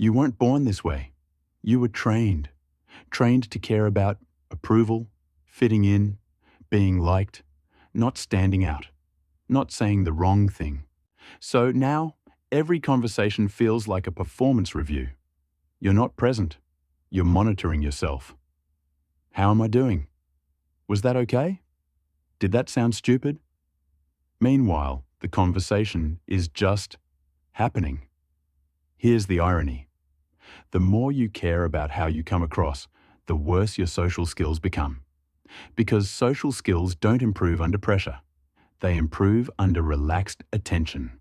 You weren't born this way. You were trained to care about approval, fitting in, being liked, not standing out, not saying the wrong thing. So now, every conversation feels like a performance review. You're not present. You're monitoring yourself. How am I doing? Was that okay? Did that sound stupid? Meanwhile, the conversation is just happening. Here's the irony. The more you care about how you come across, the worse your social skills become. Because social skills don't improve under pressure. They improve under relaxed attention.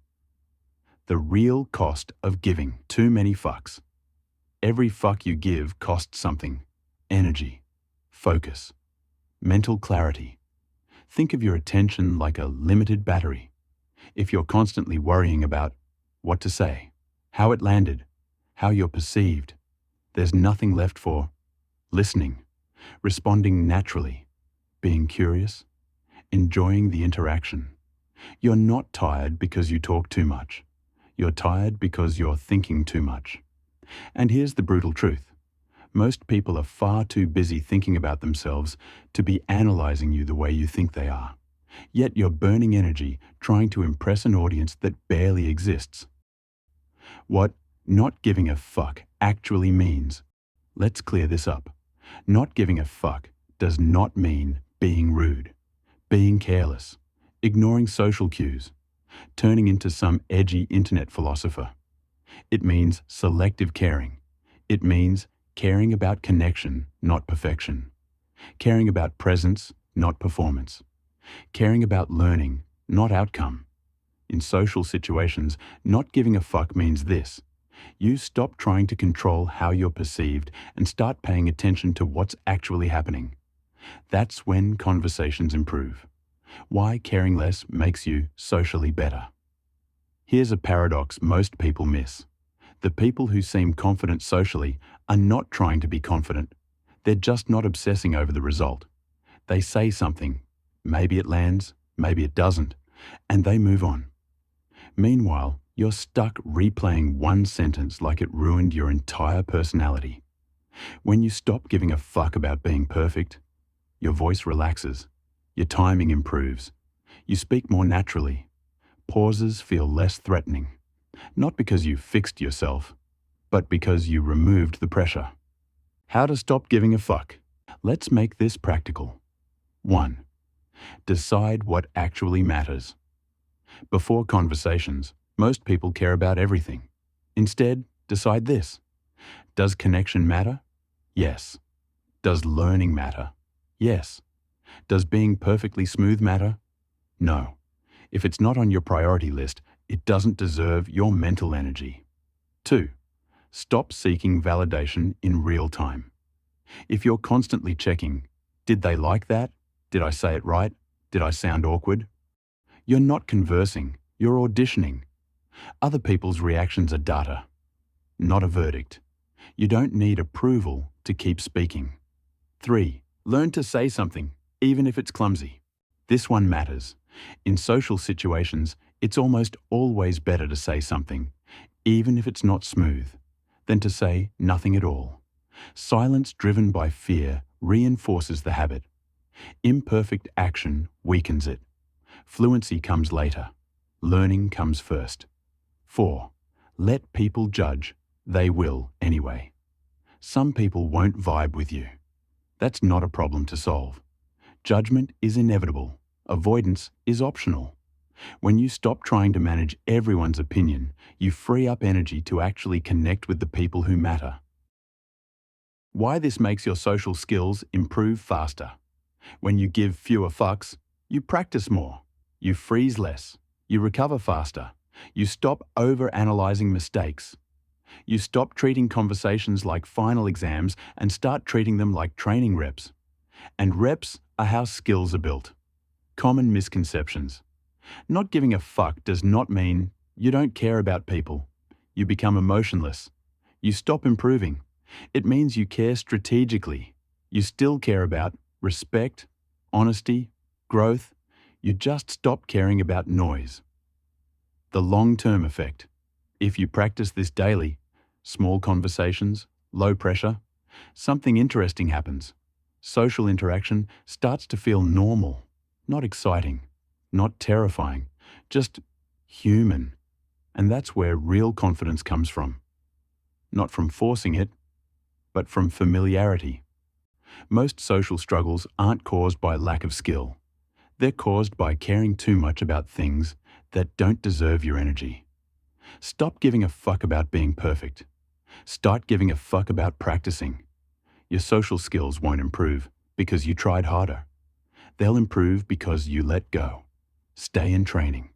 The real cost of giving too many fucks. Every fuck you give costs something. Energy, focus, mental clarity. Think of your attention like a limited battery. If you're constantly worrying about what to say, how it landed, how you're perceived, there's nothing left for listening, responding naturally, being curious, enjoying the interaction. You're not tired because you talk too much. You're tired because you're thinking too much. And here's the brutal truth. Most people are far too busy thinking about themselves to be analyzing you the way you think they are. Yet you're burning energy trying to impress an audience that barely exists. What not giving a fuck actually means. Let's clear this up. Not giving a fuck does not mean being rude, being careless, ignoring social cues, turning into some edgy internet philosopher. It means selective caring. It means caring about connection, not perfection. Caring about presence, not performance. Caring about learning, not outcome. In social situations, not giving a fuck means this. You stop trying to control how you're perceived and start paying attention to what's actually happening. That's when conversations improve. Why caring less makes you socially better. Here's a paradox most people miss. The people who seem confident socially are not trying to be confident. They're just not obsessing over the result. They say something. Maybe it lands, maybe it doesn't, and they move on. Meanwhile, you're stuck replaying one sentence like it ruined your entire personality. When you stop giving a fuck about being perfect, your voice relaxes, your timing improves, you speak more naturally, pauses feel less threatening, not because you fixed yourself, but because you removed the pressure. How to stop giving a fuck? Let's make this practical. 1. Decide what actually matters. Before conversations, most people care about everything. Instead, decide this. Does connection matter? Yes. Does learning matter? Yes. Does being perfectly smooth matter? No. If it's not on your priority list, it doesn't deserve your mental energy. 2. Stop seeking validation in real time. If you're constantly checking, did they like that? Did I say it right? Did I sound awkward? You're not conversing, you're auditioning. Other people's reactions are data, not a verdict. You don't need approval to keep speaking. 3. Learn to say something, even if it's clumsy. This one matters. In social situations, it's almost always better to say something, even if it's not smooth, than to say nothing at all. Silence driven by fear reinforces the habit. Imperfect action weakens it. Fluency comes later. Learning comes first. 4. Let people judge. They will anyway. Some people won't vibe with you. That's not a problem to solve. Judgment is inevitable. Avoidance is optional. When you stop trying to manage everyone's opinion, you free up energy to actually connect with the people who matter. Why this makes your social skills improve faster. When you give fewer fucks, you practice more. You freeze less. You recover faster. You stop over-analyzing mistakes. You stop treating conversations like final exams and start treating them like training reps. And reps are how skills are built. Common misconceptions. Not giving a fuck does not mean you don't care about people. You become emotionless. You stop improving. It means you care strategically. You still care about respect, honesty, growth. You just stop caring about noise. The long-term effect. If you practice this daily, Small conversations, low pressure, something interesting happens. Social interaction starts to feel normal, not exciting, not terrifying, just human. And that's where real confidence comes from. Not from forcing it, but from familiarity. Most social struggles aren't caused by lack of skill. They're caused by caring too much about things that don't deserve your energy. Stop giving a fuck about being perfect. Start giving a fuck about practicing. Your social skills won't improve because you tried harder. They'll improve because you let go. Stay in training.